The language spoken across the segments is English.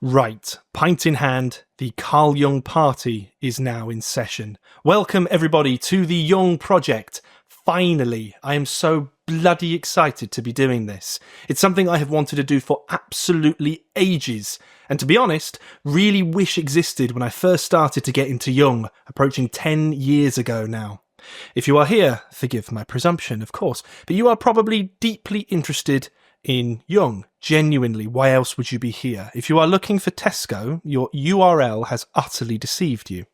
Right, pint in hand, the Carl Jung party is now in session. Welcome everybody to the Jung Project. Finally, I am so bloody excited to be doing this. It's something I have wanted to do for absolutely ages, and to be honest, really wish existed when I first started to get into Jung, approaching 10 years ago now. If you are here, forgive my presumption, of course, but you are probably deeply interested in Jung. Genuinely, why else would you be here? If you are looking for Tesco, your URL has utterly deceived you.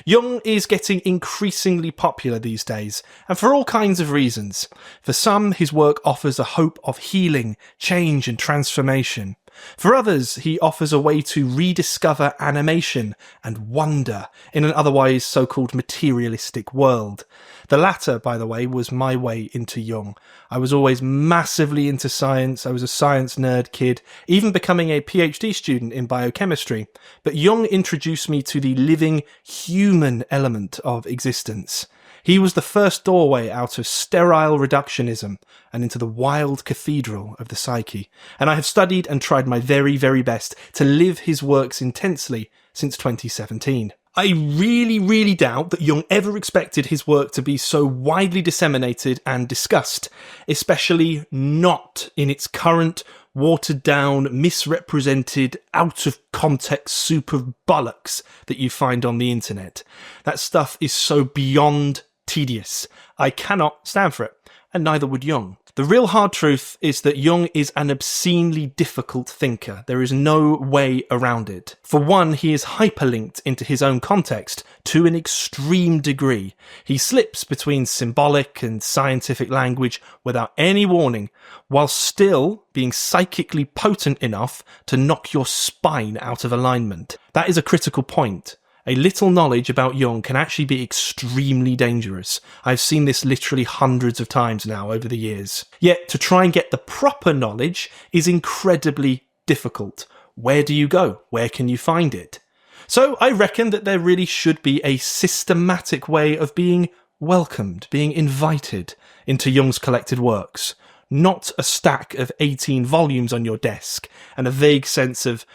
Jung is getting increasingly popular these days, and for all kinds of reasons. For some, his work offers a hope of healing, change and transformation. For others, he offers a way to rediscover animation and wonder in an otherwise so-called materialistic world. The latter, by the way, was my way into Jung. I was always massively into science. I was a science nerd kid, even becoming a PhD student in biochemistry. But Jung introduced me to the living human element of existence. He was the first doorway out of sterile reductionism and into the wild cathedral of the psyche. And I have studied and tried my very, very best to live his works intensely since 2017. I really doubt that Jung ever expected his work to be so widely disseminated and discussed, especially not in its current, watered-down, misrepresented, out-of-context soup of bollocks that you find on the internet. That stuff is so beyond tedious. I cannot stand for it, and neither would Jung. The real hard truth is that Jung is an obscenely difficult thinker. There is no way around it. For one, he is hyperlinked into his own context to an extreme degree. He slips between symbolic and scientific language without any warning, while still being psychically potent enough to knock your spine out of alignment. That is a critical point. A little knowledge about Jung can actually be extremely dangerous. I've seen this literally hundreds of times now over the years. Yet, to try and get the proper knowledge is incredibly difficult. Where do you go? Where can you find it? So I reckon that there really should be a systematic way of being welcomed, being invited into Jung's collected works. Not a stack of 18 volumes on your desk and a vague sense of,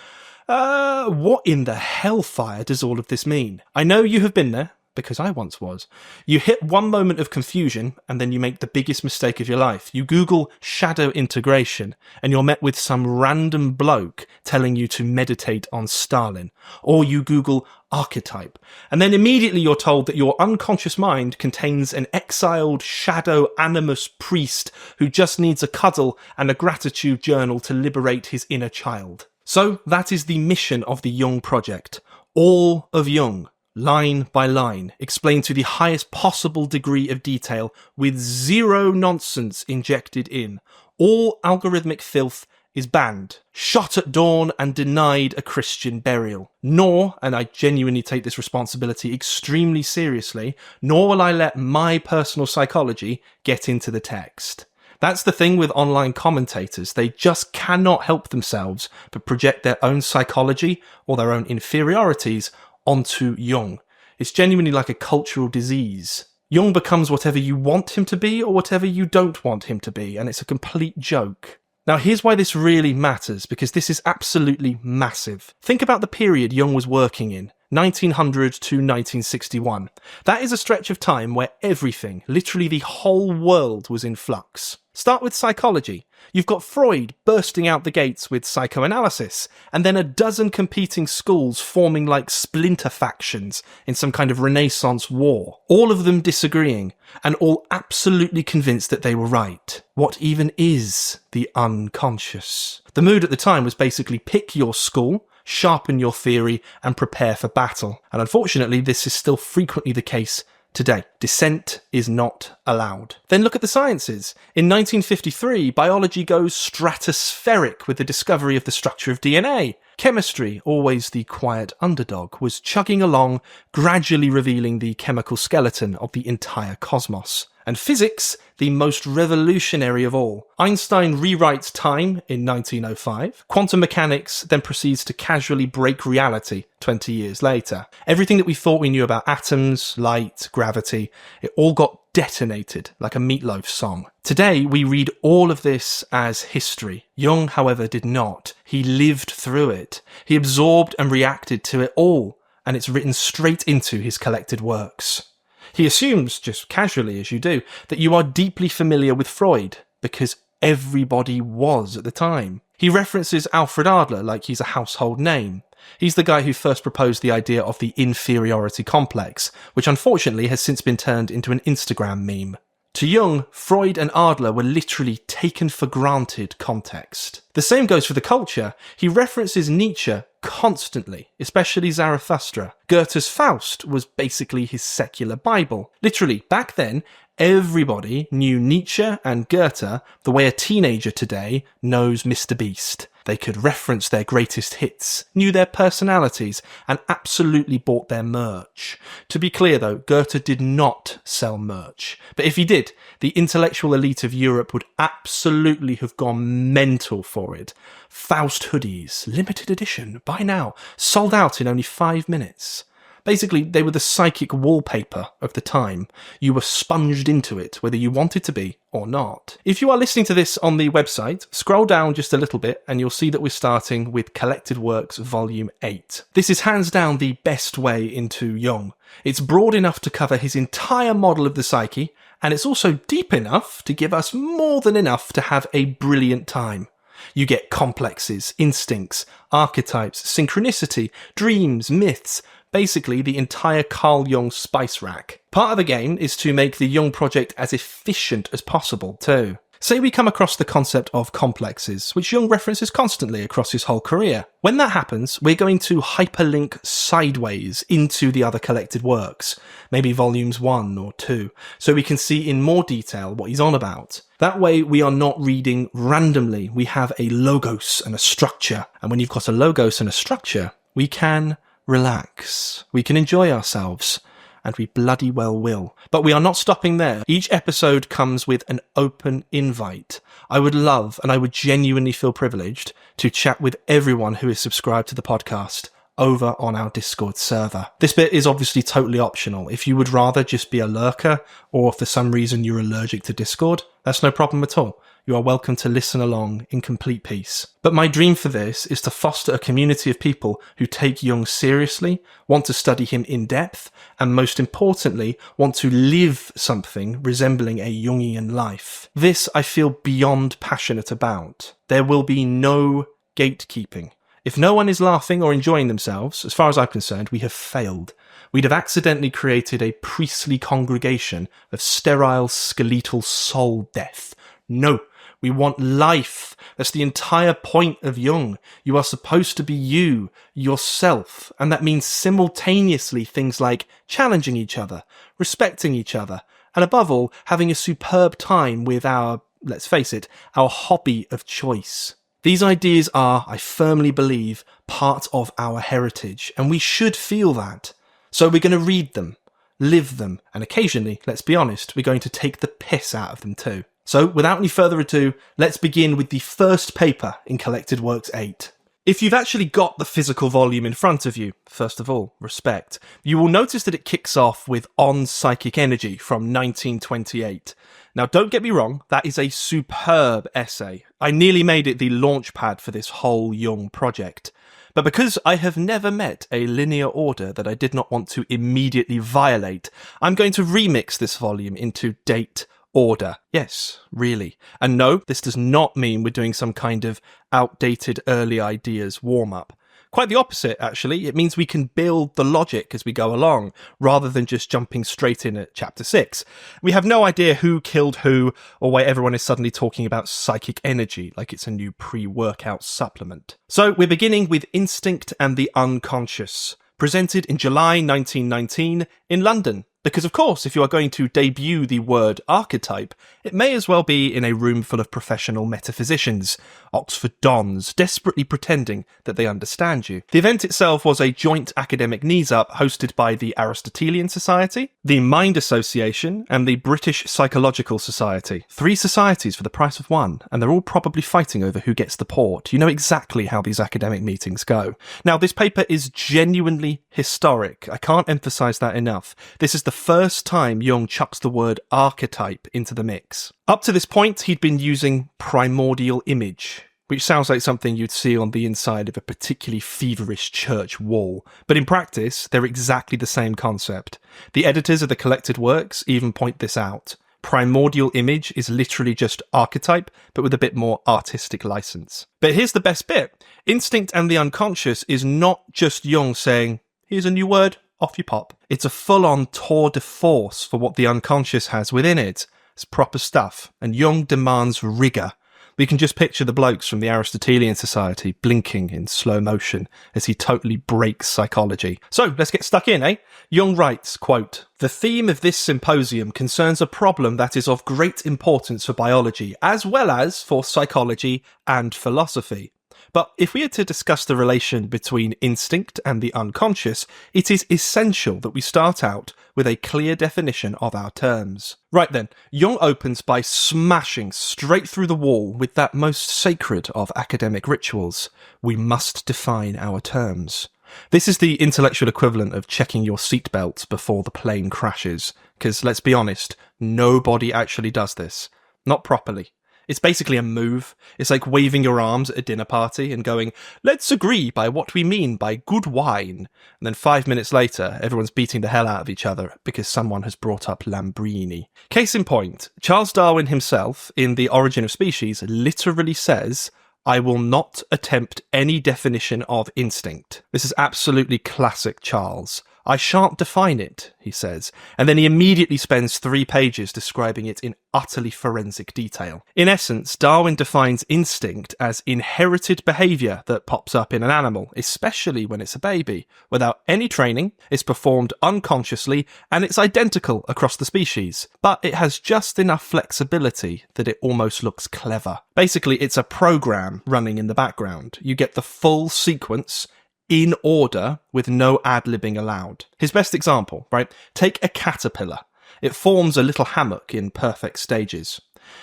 what in the hellfire does all of this mean? I know you have been there, because I once was. You hit one moment of confusion, and then you make the biggest mistake of your life. You Google shadow integration, and you're met with some random bloke telling you to meditate on Stalin. Or you Google archetype, and then immediately you're told that your unconscious mind contains an exiled shadow animus priest who just needs a cuddle and a gratitude journal to liberate his inner child. So that is the mission of the Jung Project. All of Jung, line by line, explained to the highest possible degree of detail with zero nonsense injected in. All algorithmic filth is banned, shot at dawn and denied a Christian burial. Nor, and I genuinely take this responsibility extremely seriously, nor will I let my personal psychology get into the text. That's the thing with online commentators. They just cannot help themselves but project their own psychology or their own inferiorities onto Jung. It's genuinely like a cultural disease. Jung becomes whatever you want him to be or whatever you don't want him to be, and it's a complete joke. Now here's why this really matters, because this is absolutely massive. Think about the period Jung was working in. 1900 to 1961. That is a stretch of time where everything, literally the whole world, was in flux. Start with psychology. You've got Freud bursting out the gates with psychoanalysis, and then a dozen competing schools forming like splinter factions in some kind of Renaissance war. All of them disagreeing, and all absolutely convinced that they were right. What even is the unconscious? The mood at the time was basically pick your school, sharpen your theory, and prepare for battle. And unfortunately, this is still frequently the case today. Dissent is not allowed. Then look at the sciences. In 1953, biology goes stratospheric with the discovery of the structure of DNA. Chemistry, always the quiet underdog, was chugging along, gradually revealing the chemical skeleton of the entire cosmos. and physics the most revolutionary of all. Einstein rewrites time in 1905. Quantum mechanics then proceeds to casually break reality 20 years later. Everything that we thought we knew about atoms, light, gravity, it all got detonated like a Meatloaf song. Today, we read all of this as history. Jung, however, did not. He lived through it. He absorbed and reacted to it all, and it's written straight into his collected works. He assumes, just casually as you do, that you are deeply familiar with Freud, because everybody was at the time. He references Alfred Adler like he's a household name. He's the guy who first proposed the idea of the inferiority complex, which unfortunately has since been turned into an Instagram meme. To Jung, Freud and Adler were literally taken for granted context. The same goes for the culture. He references Nietzsche constantly, especially Zarathustra. Goethe's Faust was basically his secular Bible. Literally, back then, everybody knew Nietzsche and Goethe the way a teenager today knows Mr. Beast. They could reference their greatest hits, knew their personalities, and absolutely bought their merch. To be clear though, Goethe did not sell merch. But if he did, the intellectual elite of Europe would absolutely have gone mental for it. Faust hoodies, limited edition, buy now, sold out in only 5 minutes. Basically, they were the psychic wallpaper of the time. You were sponged into it, whether you wanted to be or not. If you are listening to this on the website, scroll down just a little bit and you'll see that we're starting with Collected Works Volume 8. This is hands down the best way into Jung. It's broad enough to cover his entire model of the psyche, and it's also deep enough to give us more than enough to have a brilliant time. You get complexes, instincts, archetypes, synchronicity, dreams, myths, basically the entire Carl Jung spice rack. Part of the game is to make the Jung Project as efficient as possible too. Say we come across the concept of complexes, which Jung references constantly across his whole career. When that happens, we're going to hyperlink sideways into the other collected works, maybe volumes 1 or 2, so we can see in more detail what he's on about. That way we are not reading randomly, we have a logos and a structure, and when you've got a logos and a structure, we can relax, we can enjoy ourselves, and we bloody well will. But we are not stopping there. Each episode comes with an open invite. I would love, and I would genuinely feel privileged, to chat with everyone who is subscribed to the podcast over on our Discord server. This bit is obviously totally optional. If you would rather just be a lurker, or for some reason you're allergic to Discord, that's no problem at all. You are welcome to listen along in complete peace. But my dream for this is to foster a community of people who take Jung seriously, want to study him in depth, and most importantly, want to live something resembling a Jungian life. This I feel beyond passionate about. There will be no gatekeeping. If no one is laughing or enjoying themselves, as far as I'm concerned, we have failed. We'd have accidentally created a priestly congregation of sterile skeletal soul death. No. We want life. That's the entire point of Jung. You are supposed to be you, yourself, and that means simultaneously things like challenging each other, respecting each other, and above all, having a superb time with our, let's face it, our hobby of choice. These ideas are, I firmly believe, part of our heritage, and we should feel that. So we're going to read them, live them, and occasionally, let's be honest, we're going to take the piss out of them too. So, without any further ado, let's begin with the first paper in Collected Works 8. If you've actually got the physical volume in front of you, first of all, respect, you will notice that it kicks off with On Psychic Energy from 1928. Now, don't get me wrong, that is a superb essay. I nearly made it the launch pad for this whole Jung project. But because I have never met a linear order that I did not want to immediately violate, I'm going to remix this volume into date, order. Yes, really. And no, this does not mean we're doing some kind of outdated early ideas warm-up. Quite the opposite, actually. It means we can build the logic as we go along, rather than just jumping straight in at chapter 6. We have no idea who killed who, or why everyone is suddenly talking about psychic energy, like it's a new pre-workout supplement. So we're beginning with Instinct and the Unconscious, presented in July 1919 in London, Because of course, if you are going to debut the word archetype, it may as well be in a room full of professional metaphysicians, Oxford dons, desperately pretending that they understand you. The event itself was a joint academic knees-up hosted by the Aristotelian Society, the Mind Association, and the British Psychological Society. 3 societies for the price of 1, and they're all probably fighting over who gets the port. You know exactly how these academic meetings go. Now, this paper is genuinely historic. I can't emphasise that enough. This is the first time Jung chucks the word archetype into the mix. Up to this point, he'd been using primordial image, which sounds like something you'd see on the inside of a particularly feverish church wall. But in practice, they're exactly the same concept. The editors of the collected works even point this out. Primordial image is literally just archetype, but with a bit more artistic license. But here's the best bit. Instinct and the unconscious is not just Jung saying, here's a new word, off you pop. It's a full-on tour de force for what the unconscious has within it. It's proper stuff, and Jung demands rigour. We can just picture the blokes from the Aristotelian Society blinking in slow motion as he totally breaks psychology. So, let's get stuck in, eh? Jung writes, quote, "The theme of this symposium concerns a problem that is of great importance for biology, as well as for psychology and philosophy. But if we are to discuss the relation between instinct and the unconscious, it is essential that we start out with a clear definition of our terms." Right then, Jung opens by smashing straight through the wall with that most sacred of academic rituals. We must define our terms. This is the intellectual equivalent of checking your seatbelt before the plane crashes. Because, let's be honest, nobody actually does this. Not properly. It's basically a move. It's like waving your arms at a dinner party and going, let's agree by what we mean by good wine. And then 5 minutes later, everyone's beating the hell out of each other because someone has brought up Lambrini. Case in point, Charles Darwin himself, in The Origin of Species, literally says, "I will not attempt any definition of instinct." This is absolutely classic Charles. "I shan't define it," he says, and then he immediately spends 3 pages describing it in utterly forensic detail. In essence, Darwin defines instinct as inherited behaviour that pops up in an animal, especially when it's a baby. Without any training, it's performed unconsciously, and it's identical across the species. But it has just enough flexibility that it almost looks clever. Basically, it's a program running in the background. You get the full sequence in order with no ad-libbing allowed. His best example, right? Take a caterpillar. It forms a little hammock in perfect stages.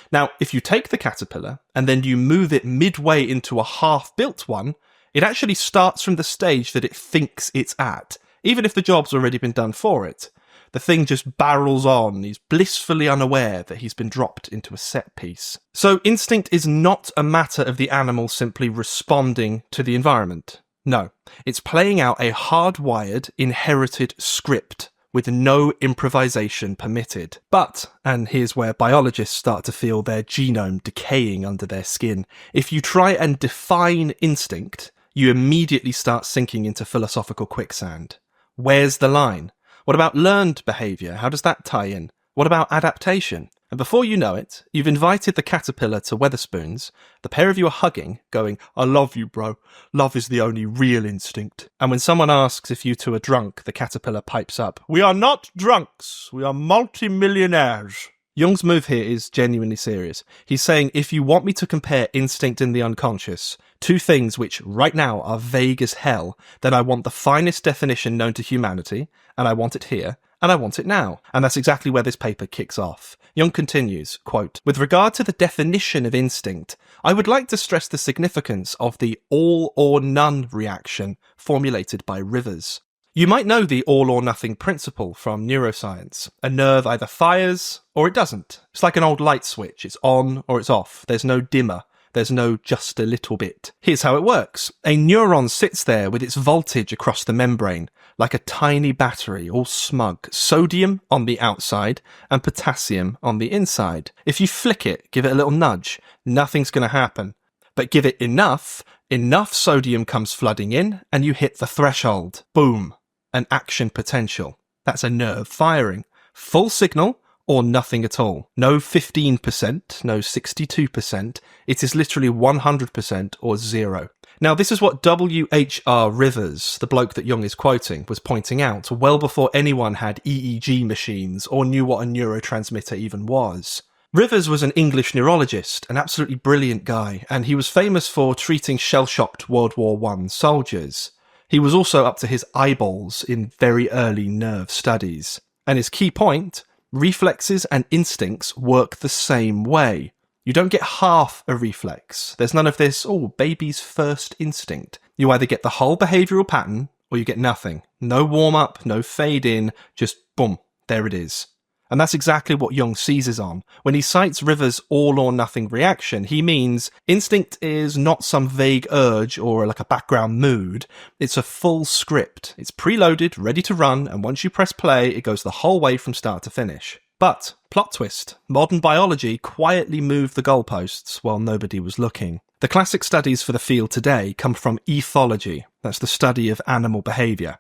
Now, if you take the caterpillar and then you move it midway into a half-built one, it actually starts from the stage that it thinks it's at, even if the job's already been done for it. The thing just barrels on. He's blissfully unaware that he's been dropped into a set piece. So instinct is not a matter of the animal simply responding to the environment. No, it's playing out a hardwired, inherited script with no improvisation permitted. But, and here's where biologists start to feel their genome decaying under their skin, if you try and define instinct, you immediately start sinking into philosophical quicksand. Where's the line? What about learned behaviour? How does that tie in? What about adaptation? And before you know it, you've invited the caterpillar to Wetherspoons, the pair of you are hugging, going, "I love you, bro. Love is the only real instinct." And when someone asks if you two are drunk, the caterpillar pipes up, "We are not drunks. We are multimillionaires." Jung's move here is genuinely serious. He's saying, if you want me to compare instinct and the unconscious, 2 things which right now are vague as hell, then I want the finest definition known to humanity, and I want it here, and I want it now. And that's exactly where this paper kicks off. Jung continues, quote, "With regard to the definition of instinct, I would like to stress the significance of the all or none reaction formulated by Rivers. You might know the all or nothing principle from neuroscience. A nerve either fires or it doesn't. It's like an old light switch. It's on or it's off. There's no dimmer. There's no just a little bit. Here's how it works. A neuron sits there with its voltage across the membrane, like a tiny battery, all smug. Sodium on the outside and potassium on the inside. If you flick it, give it a little nudge, nothing's going to happen. But give it enough sodium comes flooding in, and you hit the threshold. Boom. An action potential. That's a nerve firing. Full signal, or nothing at all. No 15%, no 62%. It is literally 100% or 0. Now, this is what W.H.R. Rivers, the bloke that Jung is quoting, was pointing out well before anyone had EEG machines or knew what a neurotransmitter even was. Rivers was an English neurologist, an absolutely brilliant guy, and he was famous for treating shell-shocked World War I soldiers. He was also up to his eyeballs in very early nerve studies. And his key point, reflexes and instincts work the same way. You don't get half a reflex. There's none of this, baby's first instinct. You either get the whole behavioural pattern, or you get nothing. No warm-up, no fade-in, just boom, there it is. And that's exactly what Jung seizes on. When he cites Rivers' all-or-nothing reaction, he means instinct is not some vague urge or like a background mood. It's a full script. It's preloaded, ready to run, and once you press play, it goes the whole way from start to finish. But, plot twist, modern biology quietly moved the goalposts while nobody was looking. The classic studies for the field today come from ethology. That's the study of animal behaviour.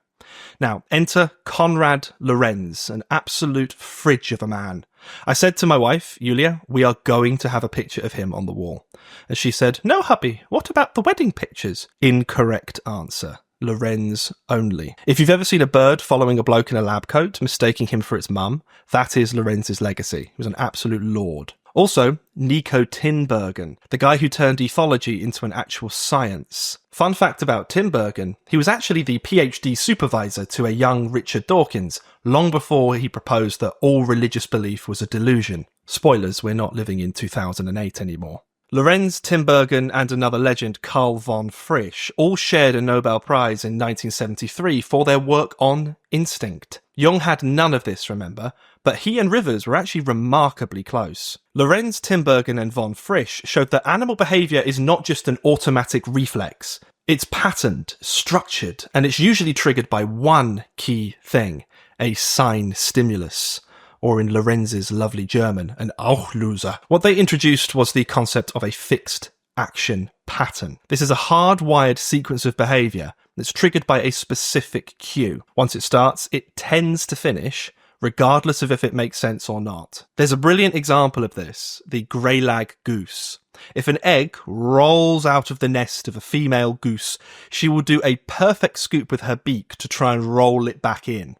Now, enter Konrad Lorenz, an absolute fridge of a man. I said to my wife, Julia, we are going to have a picture of him on the wall. And she said, no, hubby, what about the wedding pictures? Incorrect answer. Lorenz only. If you've ever seen a bird following a bloke in a lab coat, mistaking him for its mum, that is Lorenz's legacy. He was an absolute lord. Also, Nico Tinbergen, the guy who turned ethology into an actual science. Fun fact about Tinbergen, he was actually the PhD supervisor to a young Richard Dawkins, long before he proposed that all religious belief was a delusion. Spoilers, we're not living in 2008 anymore. Lorenz, Tinbergen, and another legend, Carl von Frisch, all shared a Nobel Prize in 1973 for their work on instinct. Jung had none of this, remember, but he and Rivers were actually remarkably close. Lorenz, Tinbergen, and von Frisch showed that animal behaviour is not just an automatic reflex. It's patterned, structured, and it's usually triggered by one key thing, a sign stimulus. Or in Lorenz's lovely German, an Auslöser. What they introduced was the concept of a fixed action pattern. This is a hardwired sequence of behaviour that's triggered by a specific cue. Once it starts, it tends to finish, regardless of if it makes sense or not. There's a brilliant example of this, the greylag goose. If an egg rolls out of the nest of a female goose, she will do a perfect scoop with her beak to try and roll it back in.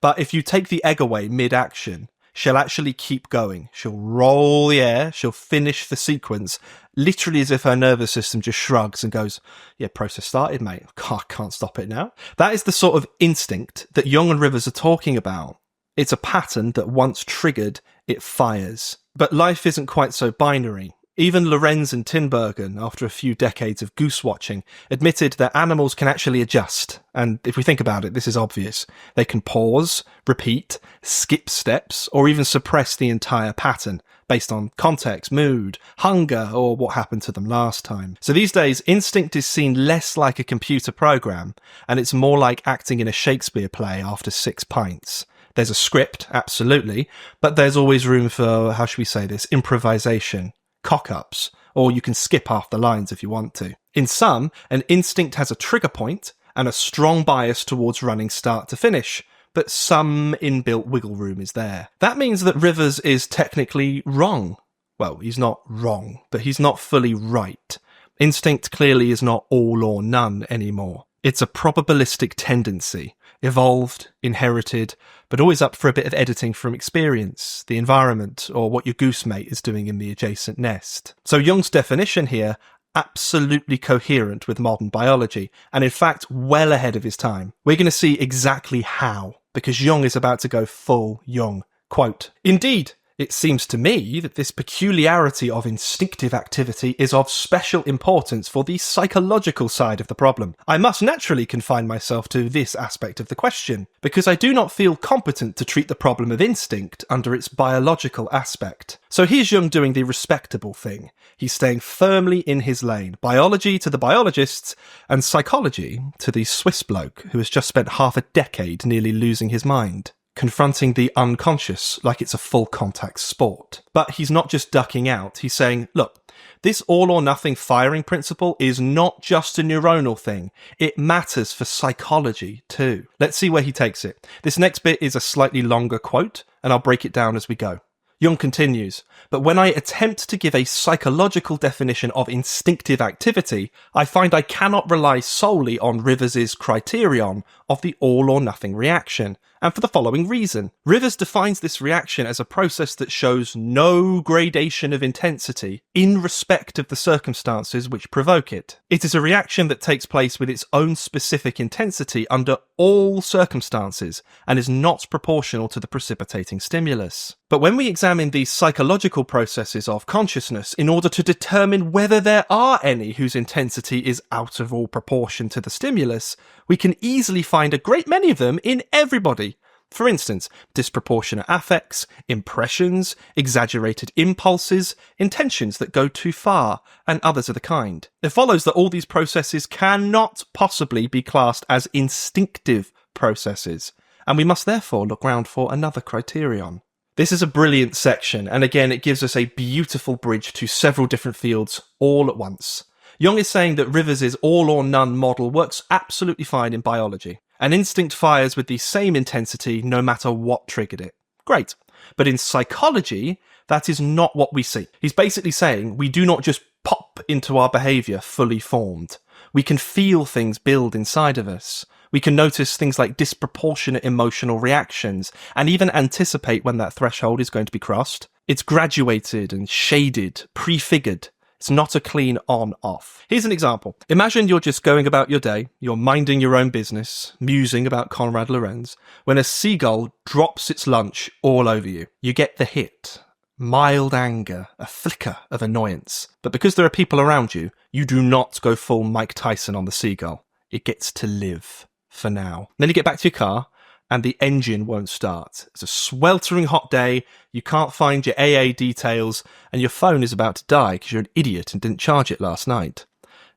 But if you take the egg away mid-action, she'll actually keep going. She'll roll the air, she'll finish the sequence, literally as if her nervous system just shrugs and goes, yeah, process started, mate. I can't stop it now. That is the sort of instinct that Jung and Rivers are talking about. It's a pattern that once triggered, it fires. But life isn't quite so binary. Even Lorenz and Tinbergen, after a few decades of goose watching, admitted that animals can actually adjust. And if we think about it, this is obvious. They can pause, repeat, skip steps, or even suppress the entire pattern based on context, mood, hunger, or what happened to them last time. So these days, instinct is seen less like a computer program, and it's more like acting in a Shakespeare play after 6 pints. There's a script, absolutely, but there's always room for, how should we say this, improvisation. Cock-ups, or you can skip half the lines if you want to. In sum, an instinct has a trigger point and a strong bias towards running start to finish, but some inbuilt wiggle room is there. That means that Rivers is technically wrong. Well, he's not wrong, but he's not fully right. Instinct clearly is not all or none anymore. It's a probabilistic tendency, evolved, inherited, but always up for a bit of editing from experience, the environment, or what your goose mate is doing in the adjacent nest. So Jung's definition here, absolutely coherent with modern biology, and in fact well ahead of his time. We're going to see exactly how, because Jung is about to go full Jung. Quote, "Indeed, it seems to me that this peculiarity of instinctive activity is of special importance for the psychological side of the problem. I must naturally confine myself to this aspect of the question, because I do not feel competent to treat the problem of instinct under its biological aspect." So here's Jung doing the respectable thing. He's staying firmly in his lane. Biology to the biologists, and psychology to the Swiss bloke who has just spent half a decade nearly losing his mind, confronting the unconscious like it's a full contact sport. But he's not just ducking out, he's saying, look, this all or nothing firing principle is not just a neuronal thing, it matters for psychology too. Let's see where he takes it. This next bit is a slightly longer quote, and I'll break it down as we go. Jung continues, but when I attempt to give a psychological definition of instinctive activity, I find I cannot rely solely on Rivers' criterion of the all-or-nothing reaction, and for the following reason. Rivers defines this reaction as a process that shows no gradation of intensity in respect of the circumstances which provoke it. It is a reaction that takes place with its own specific intensity under all circumstances, and is not proportional to the precipitating stimulus. But when we examine these psychological processes of consciousness in order to determine whether there are any whose intensity is out of all proportion to the stimulus, we can easily find a great many of them in everybody. For instance, disproportionate affects, impressions, exaggerated impulses, intentions that go too far, and others of the kind. It follows that all these processes cannot possibly be classed as instinctive processes, and we must therefore look round for another criterion. This is a brilliant section, and again it gives us a beautiful bridge to several different fields all at once. Jung is saying that Rivers' all-or-none model works absolutely fine in biology. An instinct fires with the same intensity no matter what triggered it. Great. But in psychology, that is not what we see. He's basically saying we do not just pop into our behaviour fully formed. We can feel things build inside of us. We can notice things like disproportionate emotional reactions and even anticipate when that threshold is going to be crossed. It's graduated and shaded, prefigured. It's not a clean on-off. Here's an example. Imagine you're just going about your day, you're minding your own business, musing about Konrad Lorenz, when a seagull drops its lunch all over you. You get the hit. Mild anger, a flicker of annoyance. But because there are people around you, you do not go full Mike Tyson on the seagull. It gets to live, for now. Then you get back to your car, and the engine won't start. It's a sweltering hot day, you can't find your AA details, and your phone is about to die because you're an idiot and didn't charge it last night.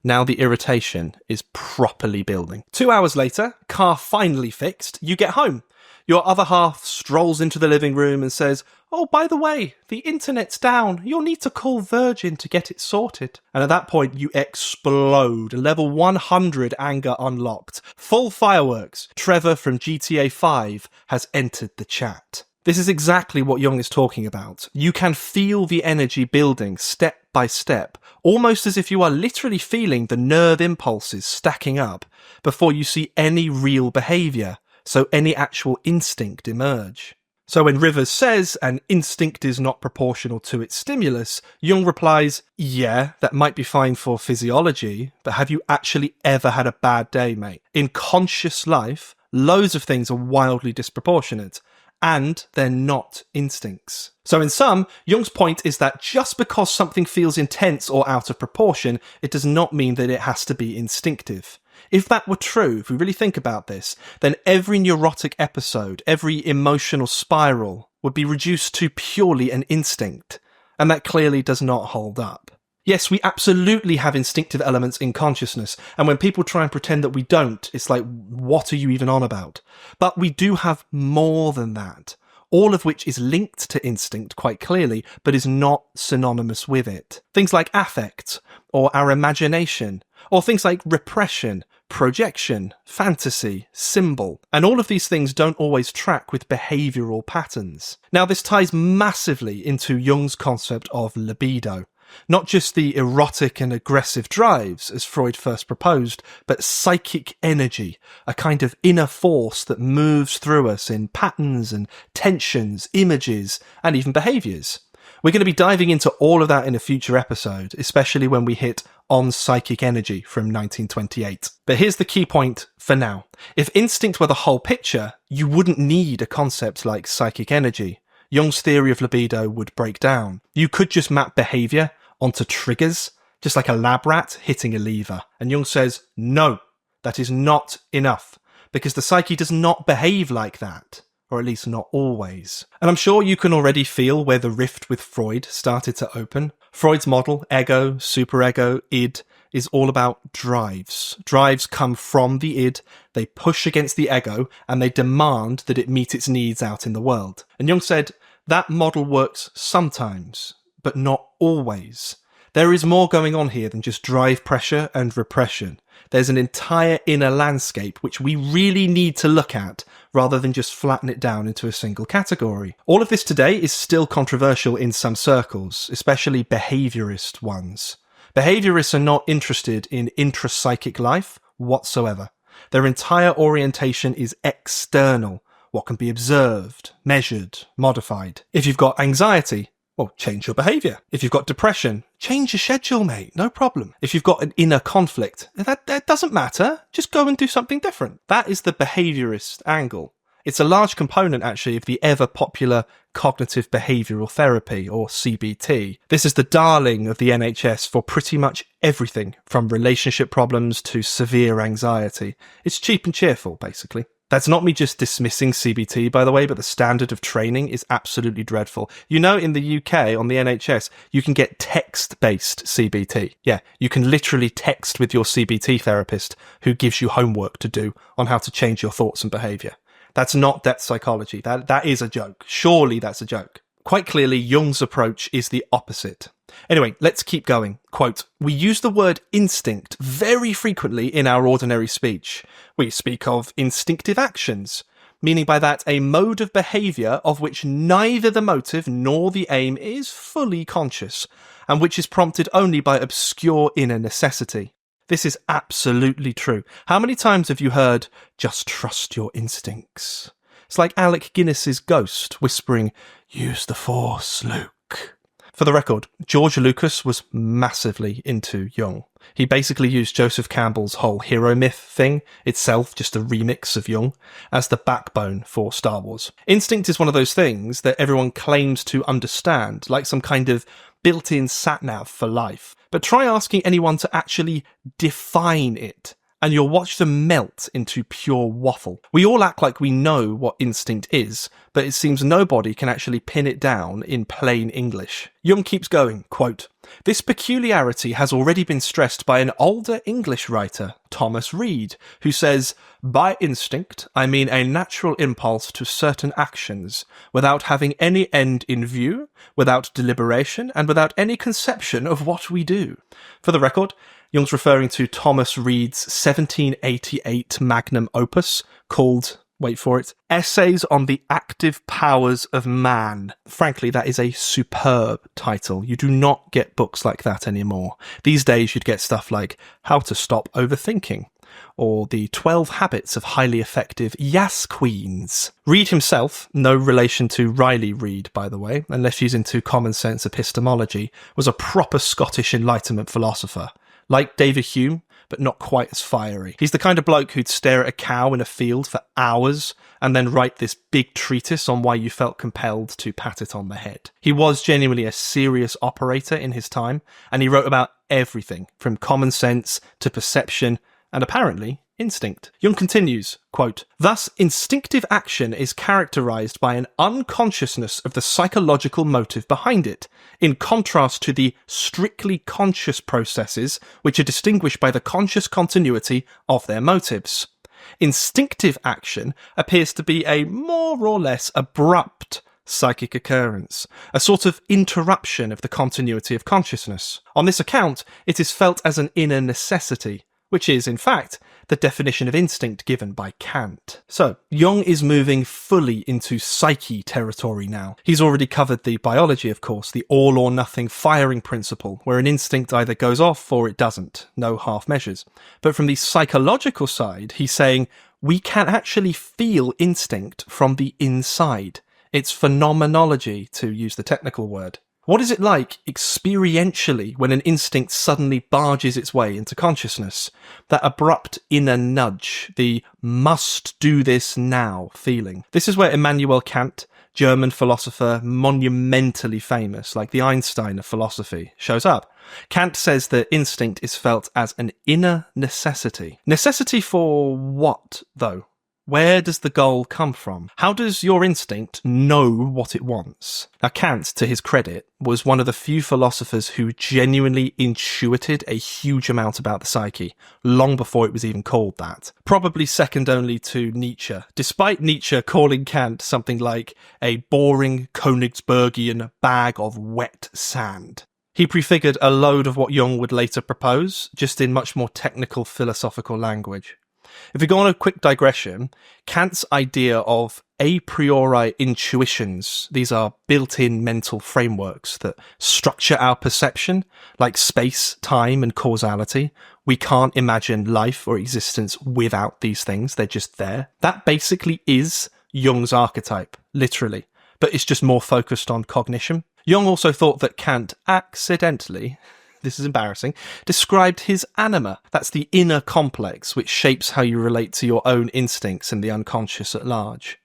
Now the irritation is properly building. 2 hours later, car finally fixed, you get home. Your other half strolls into the living room and says, "Oh, by the way, the internet's down. You'll need to call Virgin to get it sorted." And at that point, you explode. Level 100 anger unlocked. Full fireworks. Trevor from GTA 5 has entered the chat. This is exactly what Jung is talking about. You can feel the energy building step by step, almost as if you are literally feeling the nerve impulses stacking up before you see any real behaviour. So any actual instinct emerge. So when Rivers says an instinct is not proportional to its stimulus, Jung replies, yeah, that might be fine for physiology, but have you actually ever had a bad day, mate? In conscious life, loads of things are wildly disproportionate, and they're not instincts. So in sum, Jung's point is that just because something feels intense or out of proportion, it does not mean that it has to be instinctive. If that were true, if we really think about this, then every neurotic episode, every emotional spiral would be reduced to purely an instinct, and that clearly does not hold up. Yes, we absolutely have instinctive elements in consciousness, and when people try and pretend that we don't, it's like, what are you even on about? But we do have more than that, all of which is linked to instinct quite clearly, but is not synonymous with it. Things like affect, or our imagination, or things like repression, projection, fantasy, symbol, and all of these things don't always track with behavioural patterns. Now this ties massively into Jung's concept of libido. Not just the erotic and aggressive drives, as Freud first proposed, but psychic energy, a kind of inner force that moves through us in patterns and tensions, images, and even behaviours. We're going to be diving into all of that in a future episode, especially when we hit On Psychic Energy from 1928. But here's the key point for now. If instinct were the whole picture, you wouldn't need a concept like psychic energy. Jung's theory of libido would break down. You could just map behaviour onto triggers, just like a lab rat hitting a lever. And Jung says, no, that is not enough, because the psyche does not behave like that. Or at least not always. And I'm sure you can already feel where the rift with Freud started to open. Freud's model, ego, superego, id, is all about drives. Drives come from the id, they push against the ego, and they demand that it meet its needs out in the world. And Jung said, that model works sometimes, but not always. There is more going on here than just drive pressure and repression. There's an entire inner landscape which we really need to look at rather than just flatten it down into a single category. All of this today is still controversial in some circles, especially behaviourist ones. Behaviourists are not interested in intrapsychic life whatsoever. Their entire orientation is external, what can be observed, measured, modified. If you've got anxiety, well, change your behaviour. If you've got depression, change your schedule, mate. No problem. If you've got an inner conflict, that doesn't matter. Just go and do something different. That is the behaviourist angle. It's a large component, actually, of the ever-popular cognitive behavioural therapy, or CBT. This is the darling of the NHS for pretty much everything, from relationship problems to severe anxiety. It's cheap and cheerful, basically. That's not me just dismissing CBT, by the way, but the standard of training is absolutely dreadful. You know, in the UK, on the NHS, you can get text-based CBT. Yeah, you can literally text with your CBT therapist who gives you homework to do on how to change your thoughts and behaviour. That's not depth psychology. That is a joke. Surely that's a joke. Quite clearly, Jung's approach is the opposite. Anyway, let's keep going. Quote, "We use the word instinct very frequently in our ordinary speech. We speak of instinctive actions, meaning by that a mode of behaviour of which neither the motive nor the aim is fully conscious, and which is prompted only by obscure inner necessity. This is absolutely true. How many times have you heard, 'Just trust your instincts'? It's like Alec Guinness's ghost whispering, 'Use the force, Luke.'" For the record, George Lucas was massively into Jung. He basically used Joseph Campbell's whole hero myth thing, itself just a remix of Jung, as the backbone for Star Wars. Instinct is one of those things that everyone claims to understand, like some kind of built-in sat-nav for life. But try asking anyone to actually define it, and you'll watch them melt into pure waffle. We all act like we know what instinct is, but it seems nobody can actually pin it down in plain English. Jung keeps going, quote, "This peculiarity has already been stressed by an older English writer, Thomas Reid, who says, 'By instinct, I mean a natural impulse to certain actions, without having any end in view, without deliberation, and without any conception of what we do.'" For the record, Jung's referring to Thomas Reid's 1788 magnum opus called, wait for it, Essays on the Active Powers of Man. Frankly, that is a superb title. You do not get books like that anymore. These days you'd get stuff like How to Stop Overthinking, or The 12 Habits of Highly Effective Yas Queens. Reid himself, no relation to Riley Reid, by the way, unless she's into common sense epistemology, was a proper Scottish Enlightenment philosopher. Like David Hume, but not quite as fiery. He's the kind of bloke who'd stare at a cow in a field for hours and then write this big treatise on why you felt compelled to pat it on the head. He was genuinely a serious operator in his time, and he wrote about everything from common sense to perception and apparently instinct. Jung continues, quote, "Thus, instinctive action is characterized by an unconsciousness of the psychological motive behind it, in contrast to the strictly conscious processes which are distinguished by the conscious continuity of their motives. Instinctive action appears to be a more or less abrupt psychic occurrence, a sort of interruption of the continuity of consciousness. On this account, it is felt as an inner necessity, which is, in fact, the definition of instinct given by Kant." So, Jung is moving fully into psyche territory now. He's already covered the biology, of course, the all-or-nothing firing principle, where an instinct either goes off or it doesn't, no half measures. But from the psychological side, he's saying we can actually feel instinct from the inside. It's phenomenology, to use the technical word. What is it like experientially when an instinct suddenly barges its way into consciousness? That abrupt inner nudge, the must do this now feeling. This is where Immanuel Kant, German philosopher monumentally famous, like the Einstein of philosophy, shows up. Kant says that instinct is felt as an inner necessity. Necessity for what, though? Where does the goal come from? How does your instinct know what it wants? Now, Kant, to his credit, was one of the few philosophers who genuinely intuited a huge amount about the psyche, long before it was even called that. Probably second only to Nietzsche, despite Nietzsche calling Kant something like a boring Königsbergian bag of wet sand. He prefigured a load of what Jung would later propose, just in much more technical philosophical language. If we go on a quick digression, Kant's idea of a priori intuitions, these are built-in mental frameworks that structure our perception, like space, time, and causality. We can't imagine life or existence without these things, they're just there. That basically is Jung's archetype, literally, but it's just more focused on cognition. Jung also thought that Kant accidentally, this is embarrassing, described his anima. That's the inner complex, which shapes how you relate to your own instincts and the unconscious at large.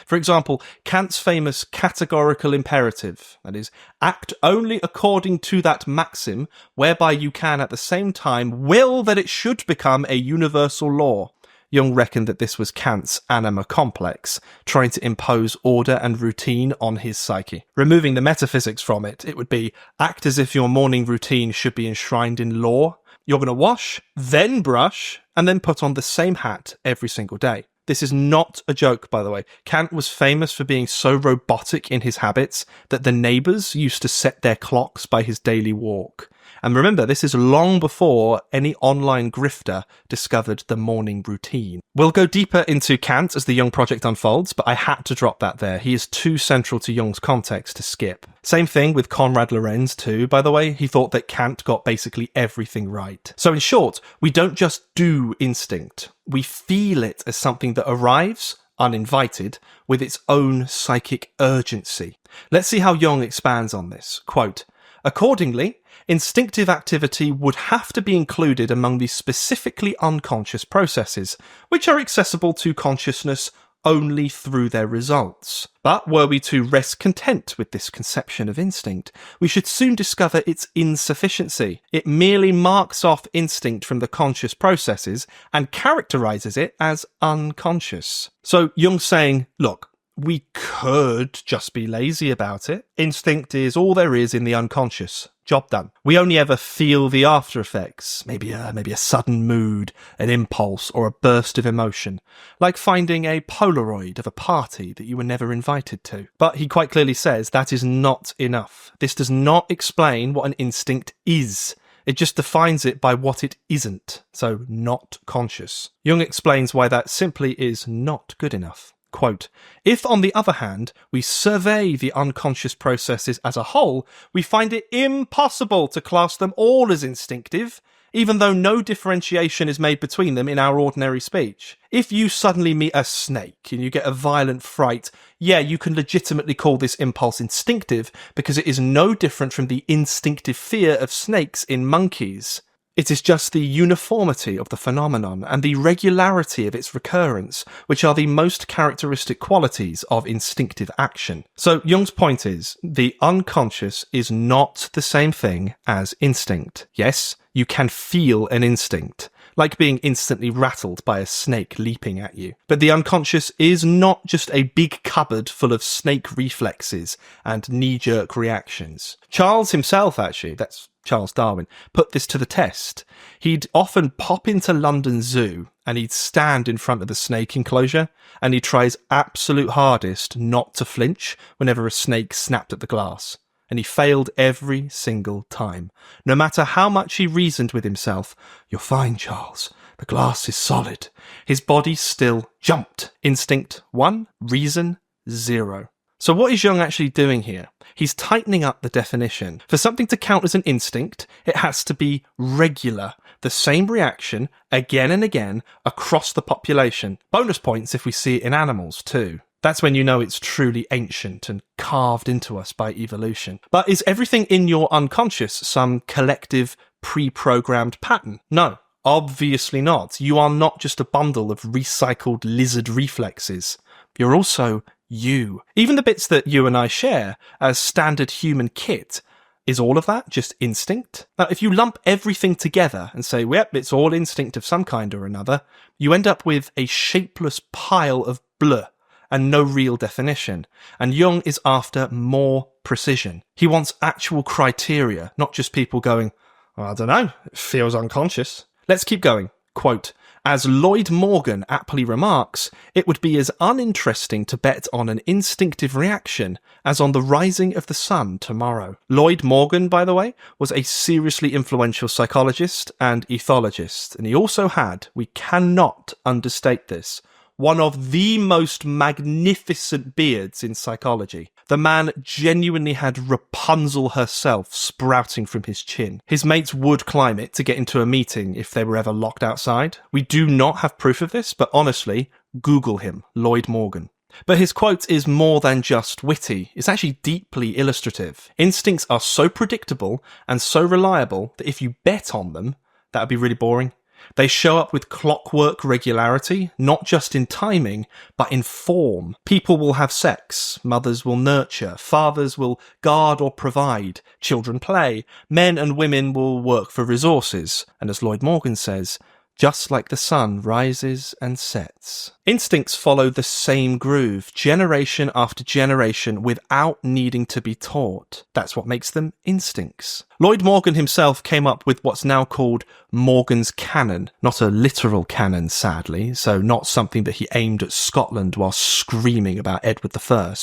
For example, Kant's famous categorical imperative, that is, act only according to that maxim, whereby you can at the same time will that it should become a universal law. Jung reckoned that this was Kant's anima complex, trying to impose order and routine on his psyche. Removing the metaphysics from it, it would be, act as if your morning routine should be enshrined in law. You're going to wash, then brush, and then put on the same hat every single day. This is not a joke, by the way. Kant was famous for being so robotic in his habits that the neighbours used to set their clocks by his daily walk. And remember, this is long before any online grifter discovered the morning routine. We'll go deeper into Kant as the Jung Project unfolds, but I had to drop that there. He is too central to Jung's context to skip. Same thing with Konrad Lorenz too, by the way. He thought that Kant got basically everything right. So in short, we don't just do instinct. We feel it as something that arrives, uninvited, with its own psychic urgency. Let's see how Jung expands on this. Quote, accordingly, instinctive activity would have to be included among the specifically unconscious processes, which are accessible to consciousness only through their results. But were we to rest content with this conception of instinct, we should soon discover its insufficiency. It merely marks off instinct from the conscious processes and characterises it as unconscious. So Jung's saying, look, we could just be lazy about it. Instinct is all there is in the unconscious. Job done. We only ever feel the after effects, maybe a sudden mood, an impulse, or a burst of emotion, like finding a Polaroid of a party that you were never invited to. But he quite clearly says that is not enough. This does not explain what an instinct is. It just defines it by what it isn't, so not conscious. Jung explains why that simply is not good enough. Quote, if, on the other hand, we survey the unconscious processes as a whole, we find it impossible to class them all as instinctive, even though no differentiation is made between them in our ordinary speech. If you suddenly meet a snake and you get a violent fright, yeah, you can legitimately call this impulse instinctive because it is no different from the instinctive fear of snakes in monkeys. It is just the uniformity of the phenomenon and the regularity of its recurrence, which are the most characteristic qualities of instinctive action. So Jung's point is, the unconscious is not the same thing as instinct. Yes, you can feel an instinct, like being instantly rattled by a snake leaping at you. But the unconscious is not just a big cupboard full of snake reflexes and knee-jerk reactions. Charles himself, actually, that's Charles Darwin, put this to the test. He'd often pop into London Zoo and he'd stand in front of the snake enclosure and he'd try his absolute hardest not to flinch whenever a snake snapped at the glass. And he failed every single time. No matter how much he reasoned with himself, "You're fine, Charles. The glass is solid." His body still jumped. Instinct 1, reason 0. So what is Jung actually doing here? He's tightening up the definition. For something to count as an instinct, it has to be regular. The same reaction, again and again, across the population. Bonus points if we see it in animals too. That's when you know it's truly ancient and carved into us by evolution. But is everything in your unconscious some collective, pre-programmed pattern? No, obviously not. You are not just a bundle of recycled lizard reflexes. You're also you. Even the bits that you and I share as standard human kit, is all of that just instinct? Now, if you lump everything together and say, yep, it's all instinct of some kind or another, you end up with a shapeless pile of blur and no real definition. And Jung is after more precision. He wants actual criteria, not just people going, I don't know, it feels unconscious. Let's keep going. Quote, As Lloyd Morgan aptly remarks, it would be as uninteresting to bet on an instinctive reaction as on the rising of the sun tomorrow. Lloyd Morgan, by the way, was a seriously influential psychologist and ethologist, and he also had, we cannot understate this, one of the most magnificent beards in psychology. The man genuinely had Rapunzel herself sprouting from his chin. His mates would climb it to get into a meeting if they were ever locked outside. We do not have proof of this, but honestly, Google him, Lloyd Morgan. But his quote is more than just witty. It's actually deeply illustrative. Instincts are so predictable and so reliable that if you bet on them, that would be really boring. They show up with clockwork regularity, not just in timing, but in form. People will have sex, mothers will nurture, fathers will guard or provide, children play, men and women will work for resources. And as Lloyd Morgan says, just like the sun rises and sets. Instincts follow the same groove, generation after generation, without needing to be taught. That's what makes them instincts. Lloyd Morgan himself came up with what's now called Morgan's canon. Not a literal canon, sadly, so not something that he aimed at Scotland while screaming about Edward I.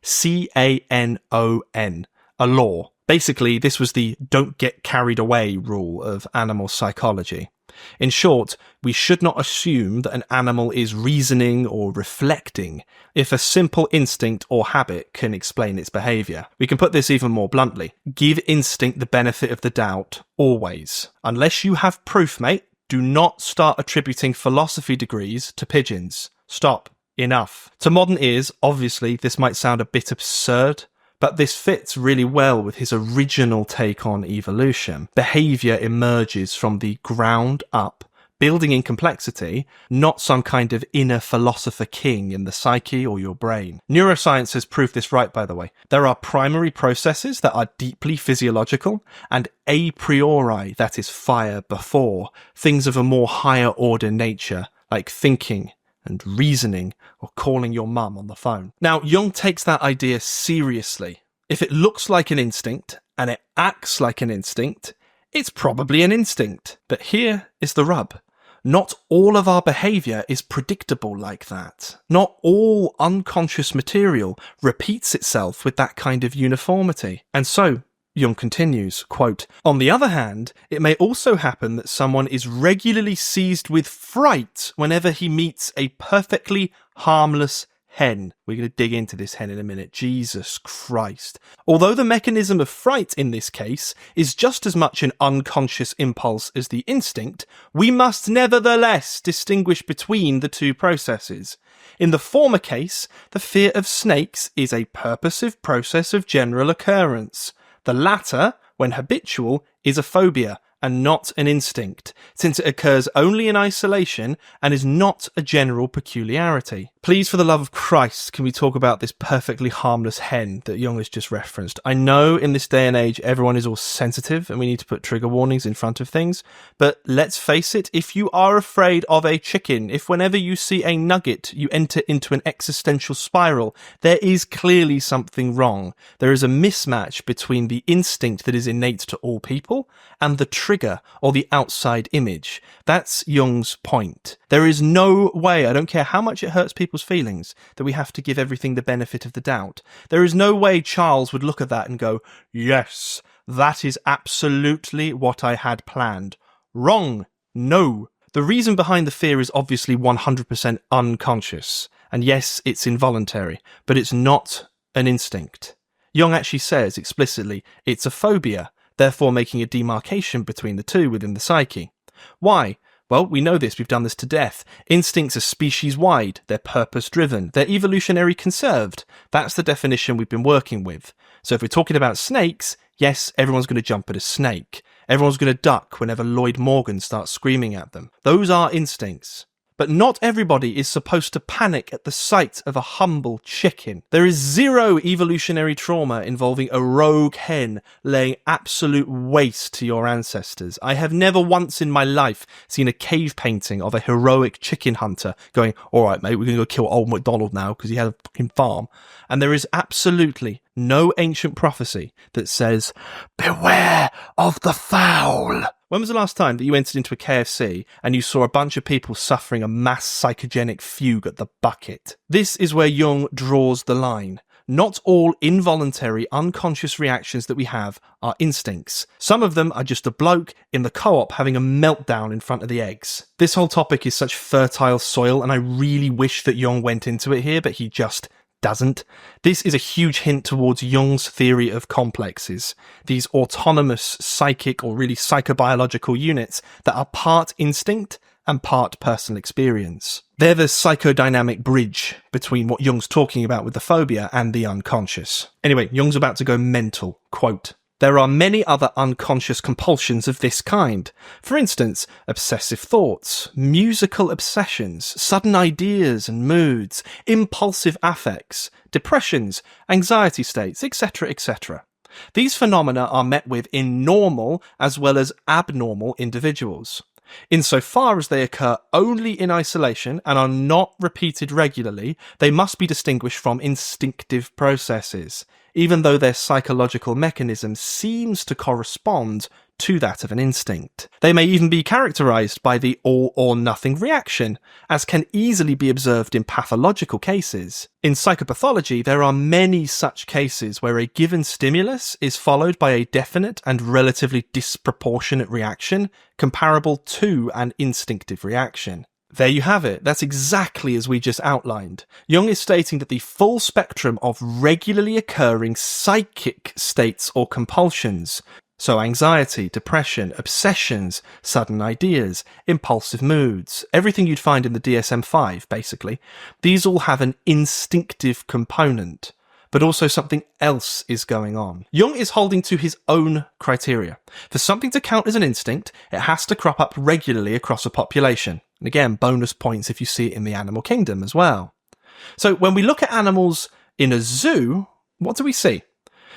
C-A-N-O-N, a law. Basically, this was the don't get carried away rule of animal psychology. In short, we should not assume that an animal is reasoning or reflecting if a simple instinct or habit can explain its behaviour. We can put this even more bluntly. Give instinct the benefit of the doubt, always. Unless you have proof, mate, do not start attributing philosophy degrees to pigeons. Stop. Enough. To modern ears, obviously, this might sound a bit absurd, but this fits really well with his original take on evolution. Behaviour emerges from the ground up, building in complexity, not some kind of inner philosopher king in the psyche or your brain. Neuroscience has proved this right, by the way. There are primary processes that are deeply physiological, and a priori, that is fire before, things of a more higher order nature, like thinking and reasoning, or calling your mum on the phone. Now, Jung takes that idea seriously. If it looks like an instinct, and it acts like an instinct, it's probably an instinct. But here is the rub. Not all of our behaviour is predictable like that. Not all unconscious material repeats itself with that kind of uniformity. And so, Jung continues, quote, on the other hand, it may also happen that someone is regularly seized with fright whenever he meets a perfectly harmless hen. We're going to dig into this hen in a minute. Jesus Christ. Although the mechanism of fright in this case is just as much an unconscious impulse as the instinct, we must nevertheless distinguish between the two processes. In the former case, the fear of snakes is a purposive process of general occurrence. The latter, when habitual, is a phobia and not an instinct, since it occurs only in isolation and is not a general peculiarity. Please, for the love of Christ, can we talk about this perfectly harmless hen that Jung has just referenced? I know in this day and age everyone is all sensitive and we need to put trigger warnings in front of things, but let's face it, if you are afraid of a chicken, if whenever you see a nugget you enter into an existential spiral, there is clearly something wrong. There is a mismatch between the instinct that is innate to all people and the trigger or the outside image. That's Jung's point. There is no way, I don't care how much it hurts people's feelings, that we have to give everything the benefit of the doubt. There is no way Charles would look at that and go, yes, that is absolutely what I had planned. Wrong. No. The reason behind the fear is obviously 100% unconscious. And yes, it's involuntary, but it's not an instinct. Jung actually says explicitly, it's a phobia, therefore making a demarcation between the two within the psyche. Why? Well, we know this, we've done this to death. Instincts are species-wide, they're purpose-driven, they're evolutionary conserved. That's the definition we've been working with. So if we're talking about snakes, yes, everyone's going to jump at a snake. Everyone's going to duck whenever Lloyd Morgan starts screaming at them. Those are instincts. But not everybody is supposed to panic at the sight of a humble chicken. There is zero evolutionary trauma involving a rogue hen laying absolute waste to your ancestors. I have never once in my life seen a cave painting of a heroic chicken hunter going, all right, mate, we're going to go kill old MacDonald now because he had a fucking farm. And there is absolutely no ancient prophecy that says, beware of the fowl. When was the last time that you entered into a KFC and you saw a bunch of people suffering a mass psychogenic fugue at the bucket? This is where Jung draws the line. Not all involuntary, unconscious reactions that we have are instincts. Some of them are just a bloke in the co-op having a meltdown in front of the eggs. This whole topic is such fertile soil, and I really wish that Jung went into it here, but he just doesn't. This is a huge hint towards Jung's theory of complexes, these autonomous psychic or really psychobiological units that are part instinct and part personal experience. They're the psychodynamic bridge between what Jung's talking about with the phobia and the unconscious. Anyway, Jung's about to go mental. Quote, "There are many other unconscious compulsions of this kind. For instance, obsessive thoughts, musical obsessions, sudden ideas and moods, impulsive affects, depressions, anxiety states, etc., etc. These phenomena are met with in normal as well as abnormal individuals. Insofar as they occur only in isolation and are not repeated regularly, they must be distinguished from instinctive processes, even though their psychological mechanism seems to correspond to that of an instinct. They may even be characterized by the all or nothing reaction, as can easily be observed in pathological cases. In psychopathology, there are many such cases where a given stimulus is followed by a definite and relatively disproportionate reaction comparable to an instinctive reaction." There you have it. That's exactly as we just outlined. Jung is stating that the full spectrum of regularly occurring psychic states or compulsions, so anxiety, depression, obsessions, sudden ideas, impulsive moods, everything you'd find in the DSM-5, basically, these all have an instinctive component, but also something else is going on. Jung is holding to his own criteria. For something to count as an instinct, it has to crop up regularly across a population. And again, bonus points if you see it in the animal kingdom as well. So when we look at animals in a zoo, what do we see?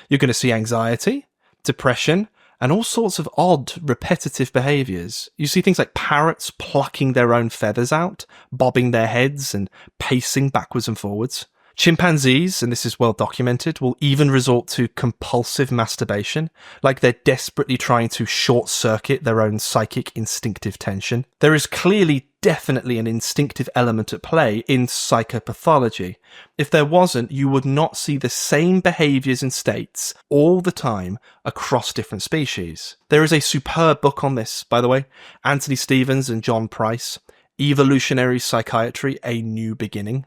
You're going to see anxiety, depression, and all sorts of odd, repetitive behaviours. You see things like parrots plucking their own feathers out, bobbing their heads, and pacing backwards and forwards. Chimpanzees, and this is well documented, will even resort to compulsive masturbation, like they're desperately trying to short-circuit their own psychic instinctive tension. There is clearly definitely an instinctive element at play in psychopathology. If there wasn't, you would not see the same behaviours and states all the time across different species. There is a superb book on this, by the way, Anthony Stevens and John Price, Evolutionary Psychiatry, A New Beginning.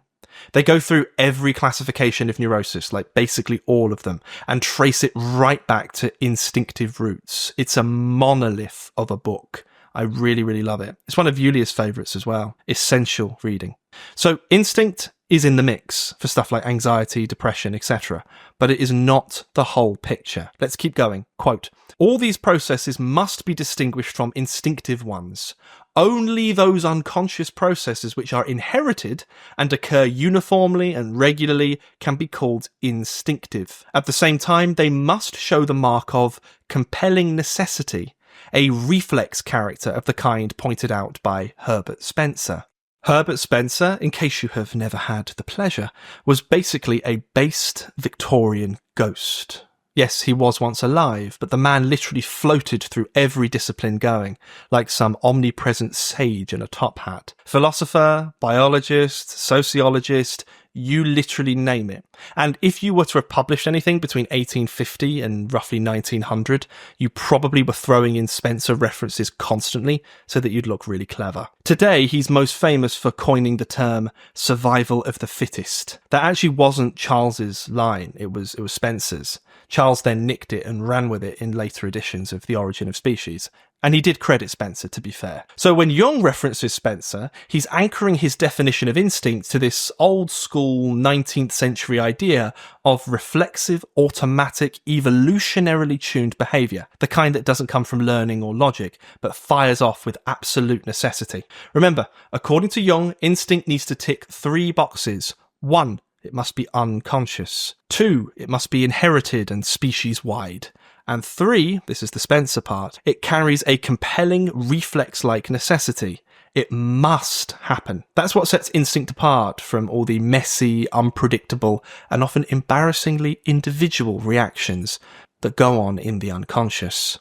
They go through every classification of neurosis, like basically all of them, and trace it right back to instinctive roots. It's a monolith of a book. I really, really love it. It's one of Yulia's favourites as well. Essential reading. So instinct is in the mix for stuff like anxiety, depression, etc. But it is not the whole picture. Let's keep going. Quote, "All these processes must be distinguished from instinctive ones. Only those unconscious processes which are inherited and occur uniformly and regularly can be called instinctive. At the same time, they must show the mark of compelling necessity, a reflex character of the kind pointed out by Herbert Spencer." Herbert Spencer, in case you have never had the pleasure, was basically a based Victorian ghost. Yes, he was once alive, but the man literally floated through every discipline going, like some omnipresent sage in a top hat. Philosopher, biologist, sociologist, you literally name it. And if you were to have published anything between 1850 and roughly 1900, you probably were throwing in Spencer references constantly so that you'd look really clever. Today, he's most famous for coining the term survival of the fittest. That actually wasn't Charles's line, it was Spencer's. Charles then nicked it and ran with it in later editions of The Origin of Species. And he did credit Spencer, to be fair. So when Jung references Spencer, he's anchoring his definition of instinct to this old school 19th century idea of reflexive, automatic, evolutionarily tuned behaviour, the kind that doesn't come from learning or logic, but fires off with absolute necessity. Remember, according to Jung, instinct needs to tick 3 boxes. 1, it must be unconscious. 2, it must be inherited and species-wide. And 3, this is the Spencer part, it carries a compelling reflex-like necessity. It must happen. That's what sets instinct apart from all the messy, unpredictable, and often embarrassingly individual reactions that go on in the unconscious.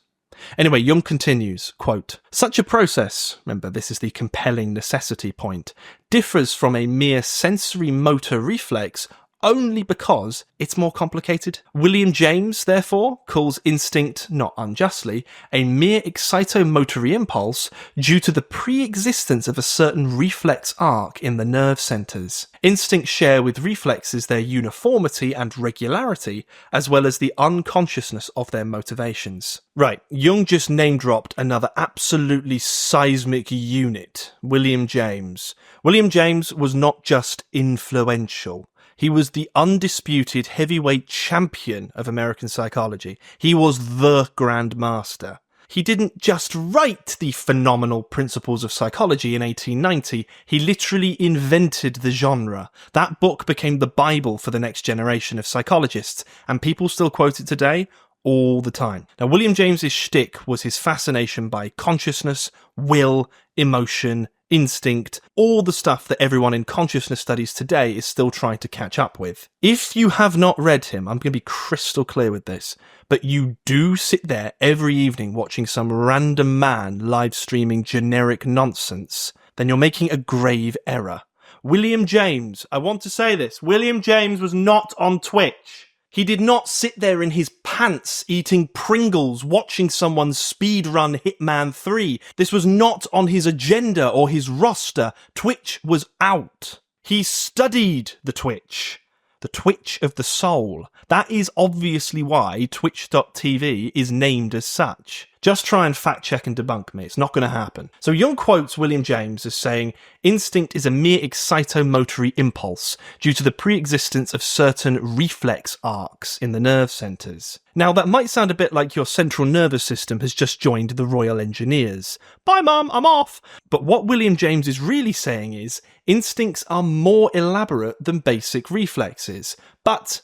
Anyway, Jung continues, quote, "Such a process," remember this is the compelling necessity point, "differs from a mere sensory motor reflex only because it's more complicated. William James, therefore, calls instinct, not unjustly, a mere excitomotory impulse due to the pre-existence of a certain reflex arc in the nerve centres. Instincts share with reflexes their uniformity and regularity, as well as the unconsciousness of their motivations." Right, Jung just name-dropped another absolutely seismic unit, William James. William James was not just influential. He was the undisputed heavyweight champion of American psychology. He was the Grand Master. He didn't just write the phenomenal Principles of Psychology in 1890, he literally invented the genre. That book became the Bible for the next generation of psychologists, and people still quote it today all the time. Now, William James's shtick was his fascination by consciousness, will, emotion, instinct, all the stuff that everyone in consciousness studies today is still trying to catch up with. If you have not read him, I'm going to be crystal clear with this, but you do sit there every evening watching some random man live streaming generic nonsense, then you're making a grave error. William James, I want to say this, William James was not on Twitch. He did not sit there in his pants eating Pringles watching someone speedrun Hitman 3. This was not on his agenda or his roster. Twitch was out. He studied the Twitch of the soul. That is obviously why Twitch.tv is named as such. Just try and fact check and debunk me. It's not going to happen. So Jung quotes William James as saying, "Instinct is a mere excitomotory impulse due to the pre-existence of certain reflex arcs in the nerve centres." Now, that might sound a bit like your central nervous system has just joined the Royal Engineers. Bye, Mum, I'm off. But what William James is really saying is, instincts are more elaborate than basic reflexes. But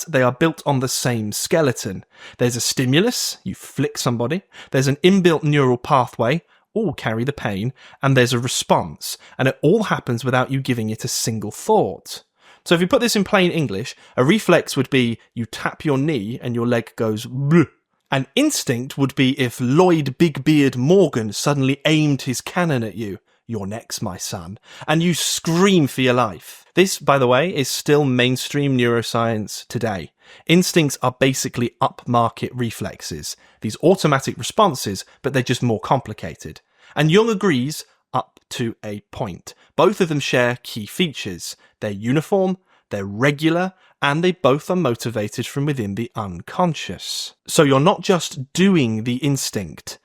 they are built on the same skeleton. There's a stimulus, you flick somebody, there's an inbuilt neural pathway, all carry the pain, and there's a response, and it all happens without you giving it a single thought. So if you put this in plain English, a reflex would be you tap your knee and your leg goes bleh. An instinct would be if Lloyd Big Beard Morgan suddenly aimed his cannon at you. "You're next, my son," and you scream for your life. This, by the way, is still mainstream neuroscience today. Instincts are basically upmarket reflexes, these automatic responses, but they're just more complicated. And Jung agrees up to a point. Both of them share key features. They're uniform, they're regular, and they both are motivated from within the unconscious. So you're not just doing the instinct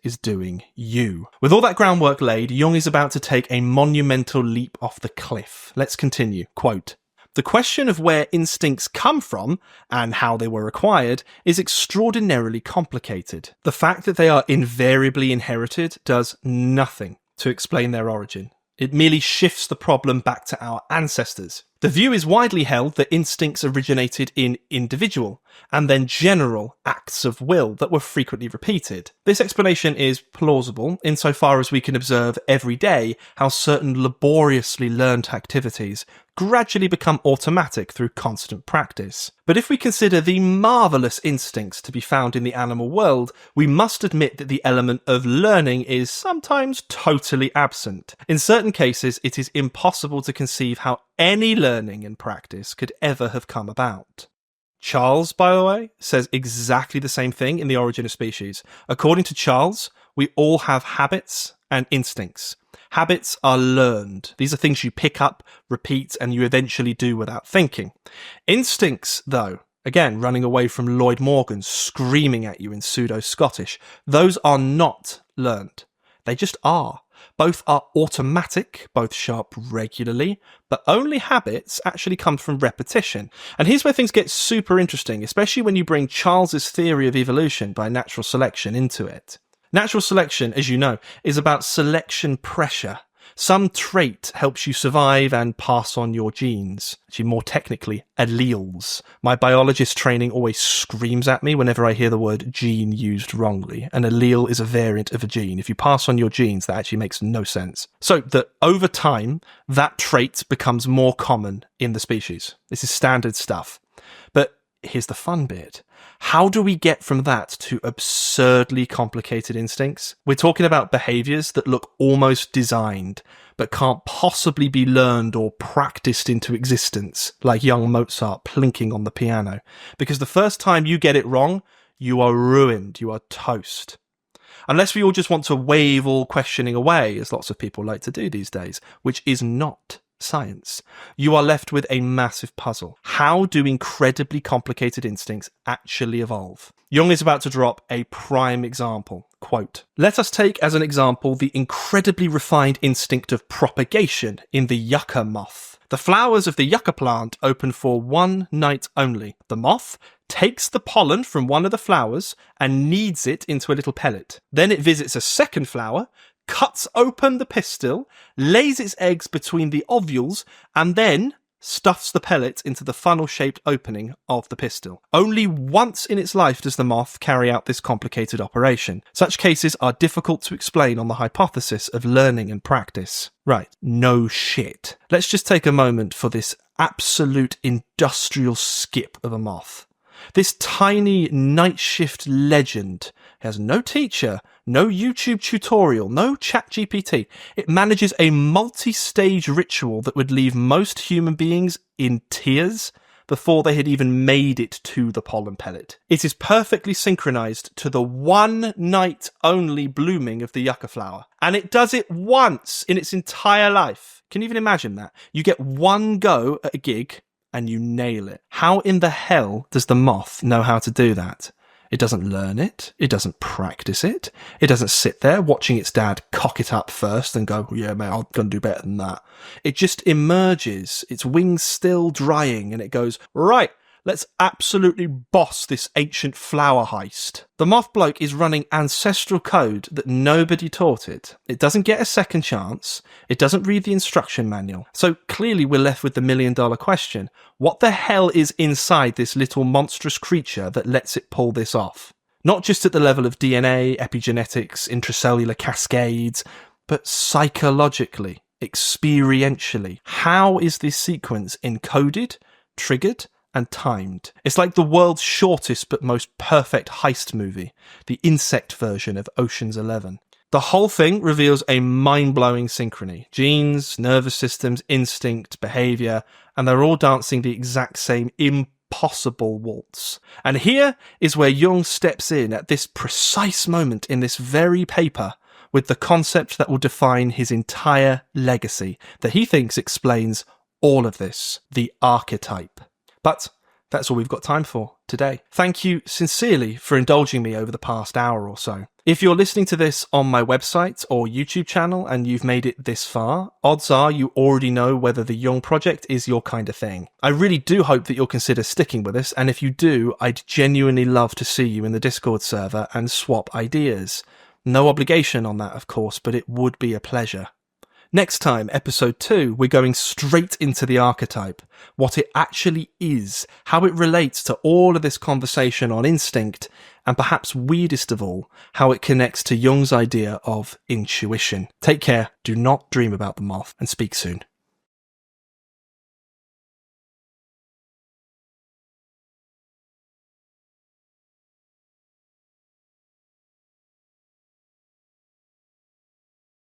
is doing you. With all that groundwork laid, Jung is about to take a monumental leap off the cliff. Let's continue. Quote, "The question of where instincts come from and how they were acquired is extraordinarily complicated. The fact that they are invariably inherited does nothing to explain their origin. It merely shifts the problem back to our ancestors. The view is widely held that instincts originated in individual and then general acts of will that were frequently repeated. This explanation is plausible insofar as we can observe every day how certain laboriously learnt activities gradually become automatic through constant practice. But if we consider the marvellous instincts to be found in the animal world, we must admit that the element of learning is sometimes totally absent. In certain cases, it is impossible to conceive how any learning and practice could ever have come about." Charles, by the way, says exactly the same thing in The Origin of Species. According to Charles, we all have habits and instincts. Habits are learned. These are things you pick up, repeat, and you eventually do without thinking. Instincts, though, again, running away from Lloyd Morgan, screaming at you in pseudo-Scottish, those are not learned. They just are. Both are automatic, both show up regularly, but only habits actually come from repetition. And here's where things get super interesting, especially when you bring Charles's theory of evolution by natural selection into it. Natural selection, as you know, is about selection pressure. Some trait helps you survive and pass on your genes. Actually, more technically, alleles. My biologist training always screams at me whenever I hear the word gene used wrongly. An allele is a variant of a gene. If you pass on your genes, that actually makes no sense. So that over time, that trait becomes more common in the species. This is standard stuff. But here's the fun bit. How do we get from that to absurdly complicated instincts? We're talking about behaviors that look almost designed, but can't possibly be learned or practiced into existence, like young Mozart plinking on the piano. Because the first time you get it wrong, you are ruined, you are toast. Unless we all just want to wave all questioning away, as lots of people like to do these days, which is not science, you are left with a massive puzzle. How do incredibly complicated instincts actually evolve? Jung is about to drop a prime example. Quote, "Let us take as an example the incredibly refined instinct of propagation in the yucca-moth. The flowers of the yucca plant open for one night only. The moth takes the pollen from one of the flowers and kneads it into a little pellet. Then it visits a second flower, cuts open the pistil, lays its eggs between the ovules, and then stuffs the pellet into the funnel-shaped opening of the pistil. Only once in its life does the moth carry out this complicated operation. Such cases are difficult to explain on the hypothesis of learning and practice." Right, no shit. Let's just take a moment for this absolute industrial skip of a moth. This tiny night shift legend has no teacher, no YouTube tutorial, no ChatGPT. It manages a multi-stage ritual that would leave most human beings in tears before they had even made it to the pollen pellet. It is perfectly synchronized to the one night only blooming of the yucca flower. And it does it once in its entire life. Can you even imagine that? You get one go at a gig and you nail it. How in the hell does the moth know how to do that? It doesn't learn it. It doesn't practice it. It doesn't sit there watching its dad cock it up first and go, yeah, mate, I'm going to do better than that. It just emerges, its wings still drying, and it goes, right, let's absolutely boss this ancient flower heist. The moth bloke is running ancestral code that nobody taught it. It doesn't get a second chance. It doesn't read the instruction manual. So clearly we're left with the million-dollar question. What the hell is inside this little monstrous creature that lets it pull this off? Not just at the level of DNA, epigenetics, intracellular cascades, but psychologically, experientially. How is this sequence encoded, triggered, and timed? It's like the world's shortest but most perfect heist movie, the insect version of Ocean's 11. The whole thing reveals a mind-blowing synchrony. Genes, nervous systems, instinct, behaviour, and they're all dancing the exact same impossible waltz. And here is where Jung steps in at this precise moment in this very paper with the concept that will define his entire legacy, that he thinks explains all of this, the archetype. But that's all we've got time for today. Thank you sincerely for indulging me over the past hour or so. If you're listening to this on my website or YouTube channel and you've made it this far, odds are you already know whether the Jung Project is your kind of thing. I really do hope that you'll consider sticking with us, and if you do, I'd genuinely love to see you in the Discord server and swap ideas. No obligation on that, of course, but it would be a pleasure. Next time, episode 2, we're going straight into the archetype, what it actually is, how it relates to all of this conversation on instinct, and perhaps weirdest of all, how it connects to Jung's idea of intuition. Take care, do not dream about the moth, and speak soon.